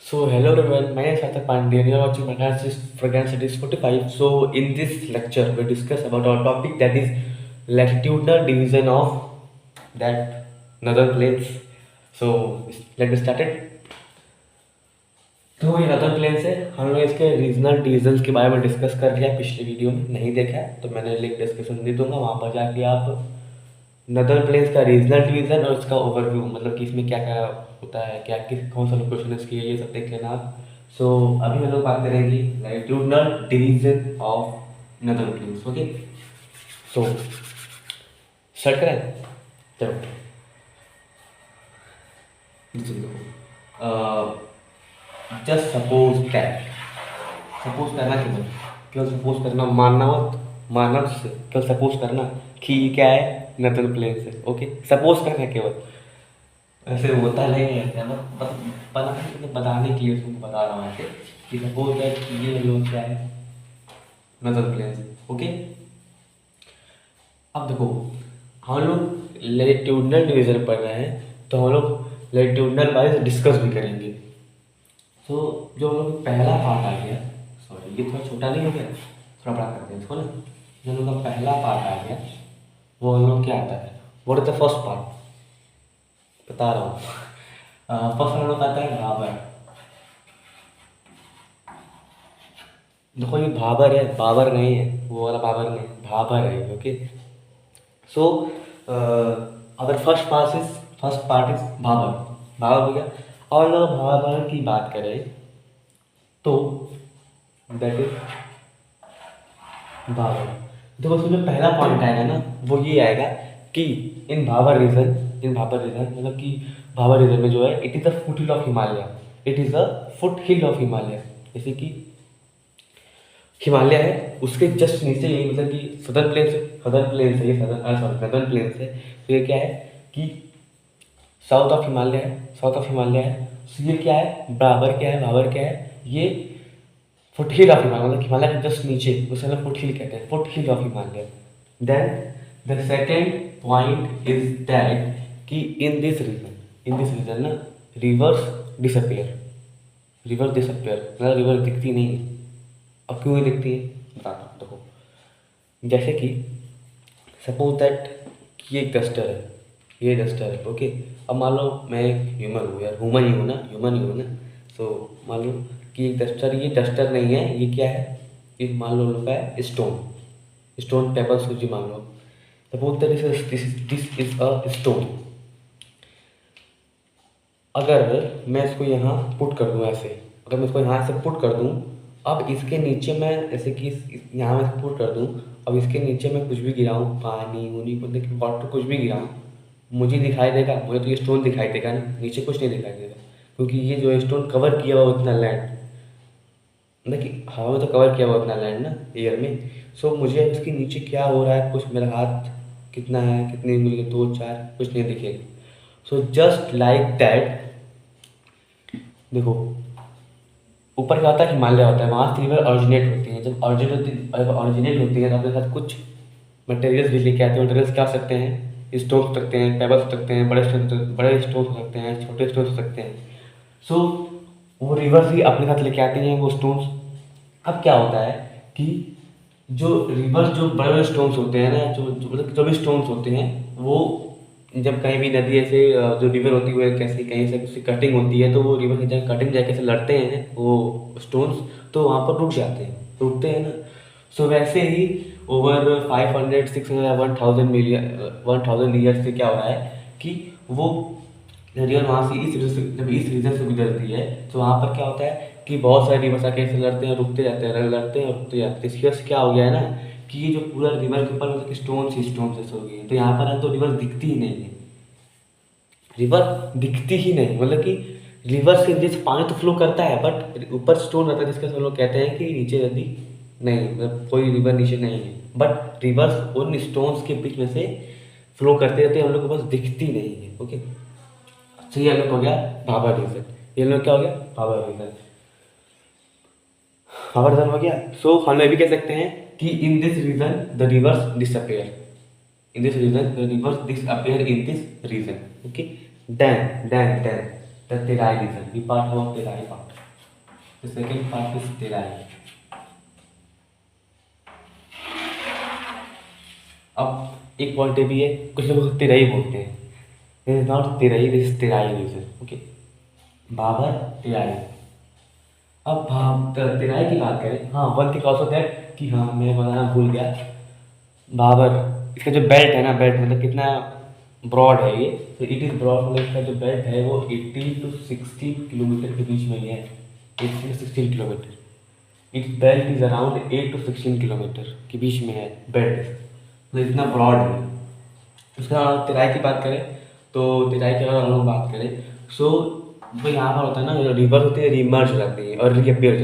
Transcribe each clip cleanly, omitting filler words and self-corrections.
So hello everyone, my name is Sarthak Pandey and you are watching Fragrance Cities 45. So in this lecture we discuss about our topic, that is latitudinal division of that northern plains. So let me start it. तो ये northern plains है, हम लोग इसके regional divisions के बारे में discuss कर लिया पिछले वीडियो में, नहीं देखा है तो मैंने लिंक डिस्क्रिप्शन दे दूंगा, वहाँ पर जाके आप नदर प्लेन्स का रीजनल डिवीजन और उसका ओवरव्यू, मतलब कि इसमें क्या क्या होता है, क्या किस कौन सा लोकेशन है इसकी, ये सब देख लेना आप। सो अभी हम लोग बात करेंगे लैटिट्यूडनल डिवीजन ऑफ नदर प्लेन्स। ओके, सो स्टार्ट करें। चलो जस्ट सपोज दैट, सपोज करना क्यों, केवल सपोज करना, मानना मत, मानना से केवल सपोज करना कि ये क्या है, नदर प्लेन्स है। ओके, सपोज करना केवल, ऐसे होता नहीं है क्या ना, बताने के लिए तुमको बता रहा हूँ ऐसे कि सपोज दैट ये लोग क्या है, नदर प्लेन्स। ओके, अब देखो हम लोग लैटिट्यूडनल डिवीजन पढ़ रहे हैं तो हम लोग लैटिट्यूडनल वाइज डिस्कस भी करेंगे। तो जो हम लोग पहला पार्ट आ गया, सॉरी ये थोड़ा छोटा नहीं हो गया, थोड़ा बड़ा करते हैं इसको ना। जो हम लोग का पहला पार्ट आ गया वो हम लोग क्या आता है, what is the first part, बता रहा हूँ। फर्स्ट हम लोग आता है भाबर। देखो ये भाबर है, बाबर नहीं है, वो वाला बाबर नहीं, भाबर है। ओके, सो अगर first part is Bhabar, Bhabar हो गया। और अगर भाबर की बात करें तो दैट इज भाबर। देखो उसमें जो पहला पॉइंट आएगा ना वो ये आएगा कि इन भाबर रीजन मतलब कि भाबर रीजन में जो है, it is the foot hill of Himalaya, it is the foot hill of Himalaya. जैसे कि हिमालय है, उसके जस्ट नीचे ये मतलब कि सदर्न प्लेन्स है, ये नदर्न प्लेन्स है। तो ये क्या है कि साउथ ऑफ हिमालय है। तो ये क्या है, भाबर क्या है, ये फुट हिल ऑफ हिमालय, मतलब हिमालय के जस्ट नीचे, उसे हम फुट हिल कहते हैं, foot hill of Himalaya. Then the second point is that कि इन दिस रीजन ना रिवर्स डिसअपियर, मतलब रिवर दिखती नहीं है। अब क्यों नहीं दिखती है बताता हूँ। देखो जैसे कि सपोज दैट कि ये एक डस्टर है, ओके। अब मान लो मैं एक ह्यूमन हूँ यार, ह्यूमन ही हूँ ना। सो मान लो कि एक डस्टर, ये डस्टर नहीं है, ये क्या है, ये मान लो लोग है स्टोन पेपर सूजी, मान लो suppose that this is a stone. अगर मैं इसको यहाँ पुट कर दूँ ऐसे, अगर मैं इसको यहाँ से पुट कर दूँ, अब इसके नीचे मैं जैसे कि यहाँ मैं इसको पुट कर दूँ, अब इसके नीचे मैं कुछ भी गिराऊँ, पानी उनी मतलब वाटर कुछ भी गिराऊँ, मुझे दिखाई देगा, मुझे तो ये स्टोन दिखाई देगा ना, नीचे कुछ नहीं दिखाई देगा, क्योंकि ये जो स्टोन कवर किया हुआ उतना लैंड, मतलब कि हवा में तो कवर किया हुआ उतना लैंड ना, एयर में। सो मुझे इसके नीचे क्या हो रहा है, कुछ मेरा हाथ कितना है, कितनी उंगली, 2 4 कुछ नहीं दिखेगा। सो जस्ट लाइक दैट, देखो ऊपर क्या होता है, हिमालय होता है, वहाँ से रिवर ऑरिजिनेट होती है। जब ऑरिजिनेट होती है तो अपने साथ कुछ मटेरियल्स भी लेके आते हैं। मटेरियल्स क्या हो सकते हैं, स्टोन हो सकते हैं, पेबल्स हो सकते हैं, बड़े स्टोन हो सकते हैं, छोटे स्टोन हो सकते हैं। सो वो रिवर्स ही अपने साथ लेके आती हैं वो स्टोन्स। अब क्या होता है कि जो रिवर्स, जो बड़े बड़े स्टोन्स होते हैं ना, मतलब जो भी स्टोन्स होते हैं, वो जब कहीं भी नदी ऐसे जो रिवर होती है कैसी कहीं से किसी कटिंग होती है, तो वो रिवर से जब कटिंग जाके से लड़ते हैं वो स्टोन्स, तो वहाँ पर रुकते हैं ना। सो वैसे ही ओवर 500 600 1000 ईयर्स से क्या हो रहा है कि वो रिवर वहाँ से जब इस रीजन से गुजरती है, तो वहाँ पर क्या होता है कि बहुत सारे रिवर्स आके ऐसे लड़ते हैं, रुकते जाते हैं, लड़ते हैं और रुकते जाते हैं। इसकी वजह से क्या हो गया है ना कि ये जो पूरा रिवर के ऊपर मतलब स्टोन से हो गई है, तो यहाँ पर है तो रिवर दिखती ही नहीं है, मतलब कि रिवर से जैसे पानी तो फ्लो करता है, बट ऊपर स्टोन रहता है, जिसके हम लोग कहते हैं कि नीचे नदी नहीं, मतलब कोई रिवर नीचे नहीं है, बट रिवर्स उन स्टोन्स के बीच में से फ्लो करते रहते हैं, हम लोग को बस दिखती नहीं है। ओके, तो ये हम लोग हो गया भाबर रीजन, ये लोग क्या हो गया, भाबर रीजन हो गया। सो हम लोग भी कह सकते हैं कि in this region the rivers disappear, in this region. Okay, then the Terai region, we part about Terai part. The second part is Terai. अब एक पॉइंट ये भी है, कुछ लोग तेराई बोलते हैं, this is not Terai, this is Terai region. Okay, Bhabar Terai. अब तेराई की बात करें, हाँ वन थिंग ऑल्सो दैट कि हाँ मैं बताना भूल गया, बाबर इसका जो बेल्ट है ना, बेल्ट मतलब कितना ब्रॉड है ये, तो इट इज़ ब्रॉड, मतलब इसका जो बेल्ट है वो 18 to 16 किलोमीटर के बीच में ही है, 18 to 16 kilometre. It's belt is around 8 to 16 kilometre के बीच में है बेल्ट, तो इतना ब्रॉड है। उसका तेराई की बात करें तो तेराई की अगर हम लोग बात करें, सो जो यहाँ पर होता है ना, रिवर होती है रीमर्ज हो जाती है और रीअपियर हो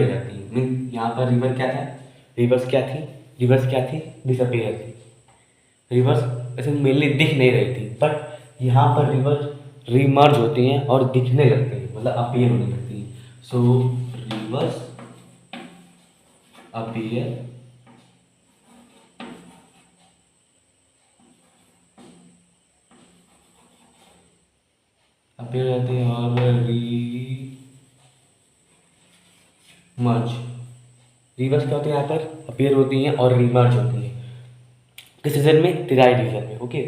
जाती है। मीन यहाँ पर रिवर क्या था, रिवर्स क्या थी, डिसअपियर थी। रिवर्स ऐसे मेनली दिख नहीं रही थी, बट यहाँ पर रिवर रीमर्ज होती हैं और दिखने लगती हैं, मतलब अपीयर होने लगती हैं। सो रिवर्स अपीयर अपीयर रहती है और रीमर्ज, रिवर्स क्या होती है यहाँ पर, अपीयर होती हैं और रीमर्ज होती हैं किस रीजन में, तेराई रीजन में। ओके,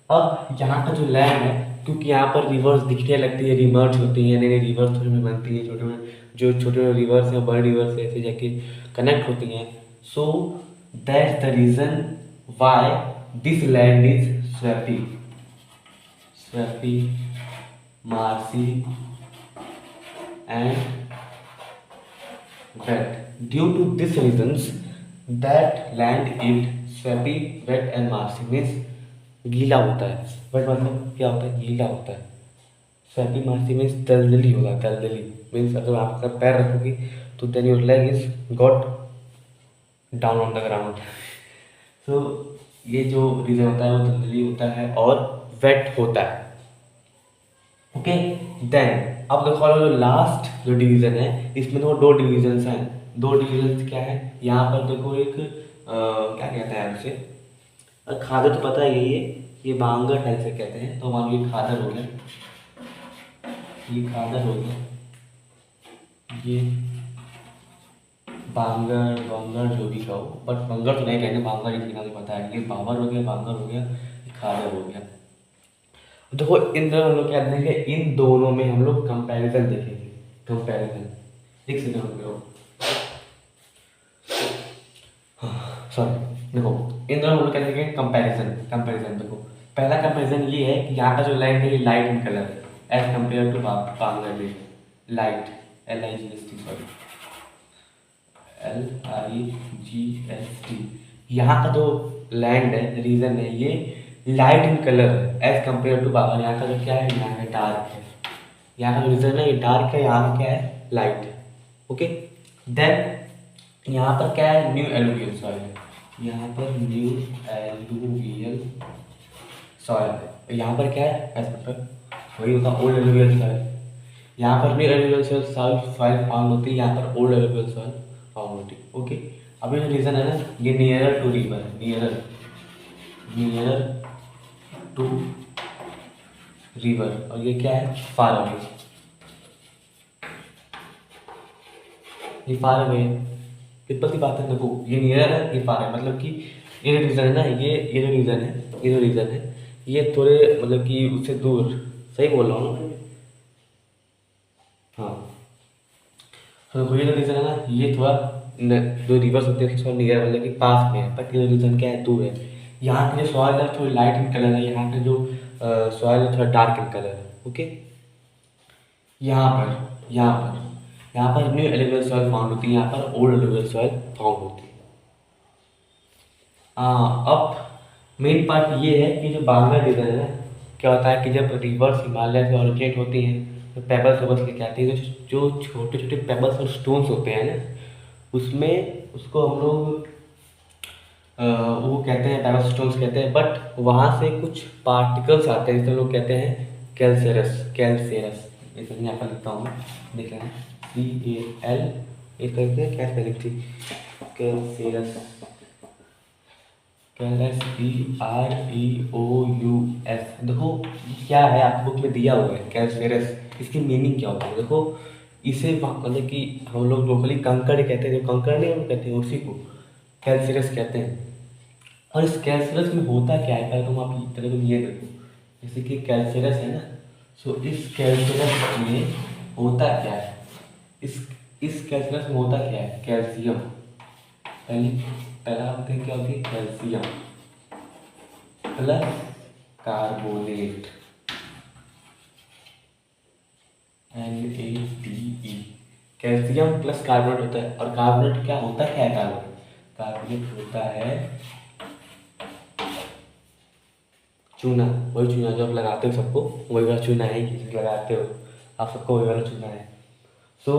अब यहाँ का जो लैंड है, क्योंकि यहाँ पर रिवर्स दिखने लगती है, रिमर्ज होती है, नई नई रिवर्स छोटे में बनती है, छोटे में जो छोटे रिवर्स हैं बड़े रिवर्स से ऐसे जाके कनेक्ट होती हैं। So that's the reason why this land is swampy, swampy, marshy and wet. Due to these reasons, that land is swampy, wet and marshy, means गीला होता है। wet मतलब क्या होता है, गीला होता है। swampy marshy means दलदली होगा, दलदली means अगर आप अपना पैर रखोगे तो then your leg is got down on the ground। so ये जो रीजन होता है वो दलदली होता है और wet होता है। ओके, देन अब देखो जो लास्ट जो डिवीजन है, इसमें देखो दो डिवीजन्स हैं। दो डिवीजन्स क्या है, यहाँ पर देखो एक क्या कहते हैं उसे, खादर तो पता है ये बांगर टाइप से कहते हैं, तो मान लो ये खादर हो गया, ये खादर हो गया, ये बांगर बांगर जो भी कहो, बट बांगर तो नहीं कहते, बांगर ही कहना तो पता है। ये बाबर हो गया, बांगर हो गया, ये खादर हो गया। देखो इन दोनों हम लोग क्या देखेंगे, इन दोनों में हम लोग कंपैरिजन देखेंगे, कंपैरिजन। एक सेकंड रुक जाओ, सॉरी, देखो इन दोनों हम लोग क्या देखेंगे, कंपैरिजन। कंपैरिजन देखो, पहला कंपैरिजन ये है कि यहाँ का जो लाइट है ये लाइट इन कलर है as compare to Bangladesh, light, LIGST, sorry LIGST। यहाँ का जो लैंड है, रीजन है, ये लाइट इन कलर है एज कम्पेयर टू बाबर। यहाँ का जो क्या है, यहाँ का डार्क है, यहाँ का जो रीजन है ये डार्क है, यहाँ का क्या है, लाइट है। ओके, देन यहाँ पर क्या है, न्यू एलुवियल सॉइल है, यहाँ पर न्यू एलुवियल सॉइल, यहाँ पर क्या है, एज पर वही होता ओल्ड एलुवियल सॉइल। यहाँ पर न्यू एलुवियल सॉइल फाउंड होती है, यहाँ पर ओल्ड एलुवियल सॉइल फाउंड होती है। ओके, अभी जो रीजन है ना, ये nearer to river, nearer to river, और ये क्या है, फार अवे, ये फार अवे है। सिंपल सी बात है, देखो ये नियर है, ये फार है, मतलब कि ये जो रीजन है ना, ये जो रीजन है, ये जो रीजन है, ये थोड़े मतलब कि उससे दूर, सही बोल रहा हूँ ना, हाँ। तो ये जो रीजन है ना, ये थोड़ा जो रिवर्स होते हैं थोड़ा नियर, मतलब कि पास में है, बट ये रीजन क्या है, दूर है। यहाँ की जो सॉइल है थोड़ी लाइट इन कलर है, यहाँ का जो सॉइल है थोड़ा डार्क इन कलर है। ओके, यहाँ पर न्यू एलुवियल सॉइल फाउंड होती है, यहाँ पर ओल्ड एलुवियल सॉइल फाउंड होती है। हाँ, अब मेन पार्ट ये है कि जो बांग्ला रीजन है ना, क्या होता है कि जब रिवर्स हिमालय से ऑरिजिनेट होती हैं तो पेबल्स वेबल्स लेके आती है, तो जो छोटे छोटे पेबल्स और स्टोन्स होते हैं ना, उसमें उसको हम लोग वो कहते हैं, पेबल स्टोन्स कहते हैं, बट वहाँ से कुछ पार्टिकल्स आते हैं जिसे लोग कहते हैं कैल्सेरस। इसे यहाँ पर लिखता हूँ, देख लेना, CAL, एक करके क्या स्पेलिंग थी, कैल्सेरस, SPREOUS। देखो क्या है, आपकी बुक में दिया हुआ है कैल्सेरस, इसकी मीनिंग क्या होती है। देखो इसे मतलब कि हम लोग लोकली कंकड़ कहते हैं, जो कंकड़ नहीं हम कहते हैं उसी को कैल्सिरस कहते हैं। और इस कैल्सिरस में होता क्या है, पहले तुम आप पहले तुम ये देखो, जैसे कि कैल्सिरस है ना, सो इस कैल्सिरस में होता क्या है, इस कैल्सिरस में होता क्या है, कैल्शियम। पहला हम देखें क्या होती है, calcium plus carbonate, NaCl, calcium plus carbonate होता है। और कार्बोनेट क्या होता है, क्या है कार्बोनेट, कार्बोनेट होता है चूना, वही चूना जो आप लगाते हो सबको, वही वाला चूना है कि लगाते हो आप सबको, वही वाला चूना है। सो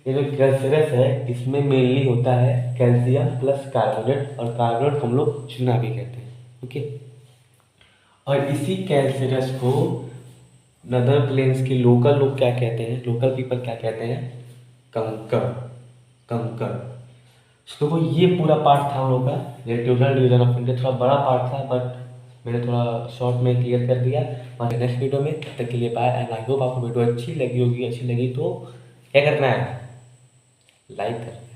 ये जो कैल्सिरस है इसमें मेनली होता है कैल्शियम प्लस कार्बोनेट, और कार्बोनेट हम लोग चूना भी कहते हैं, ओके। और इसी कैल्सिरस को नदर प्लेन्स के लोकल लोग क्या कहते हैं, लोकल पीपल क्या कहते हैं, कंकर, कंकर। तो ये पूरा पार्ट था हम लोग का रेक्टेंगुलर डिवीजन ऑफ इंडिया, थोड़ा बड़ा पार्ट था बट मैंने थोड़ा शॉर्ट में क्लियर कर दिया। और नेक्स्ट वीडियो में, तब तक के लिए बाय, एंड आई होप आपको वीडियो अच्छी लगी होगी। अच्छी लगी तो क्या करना है, लाइक कर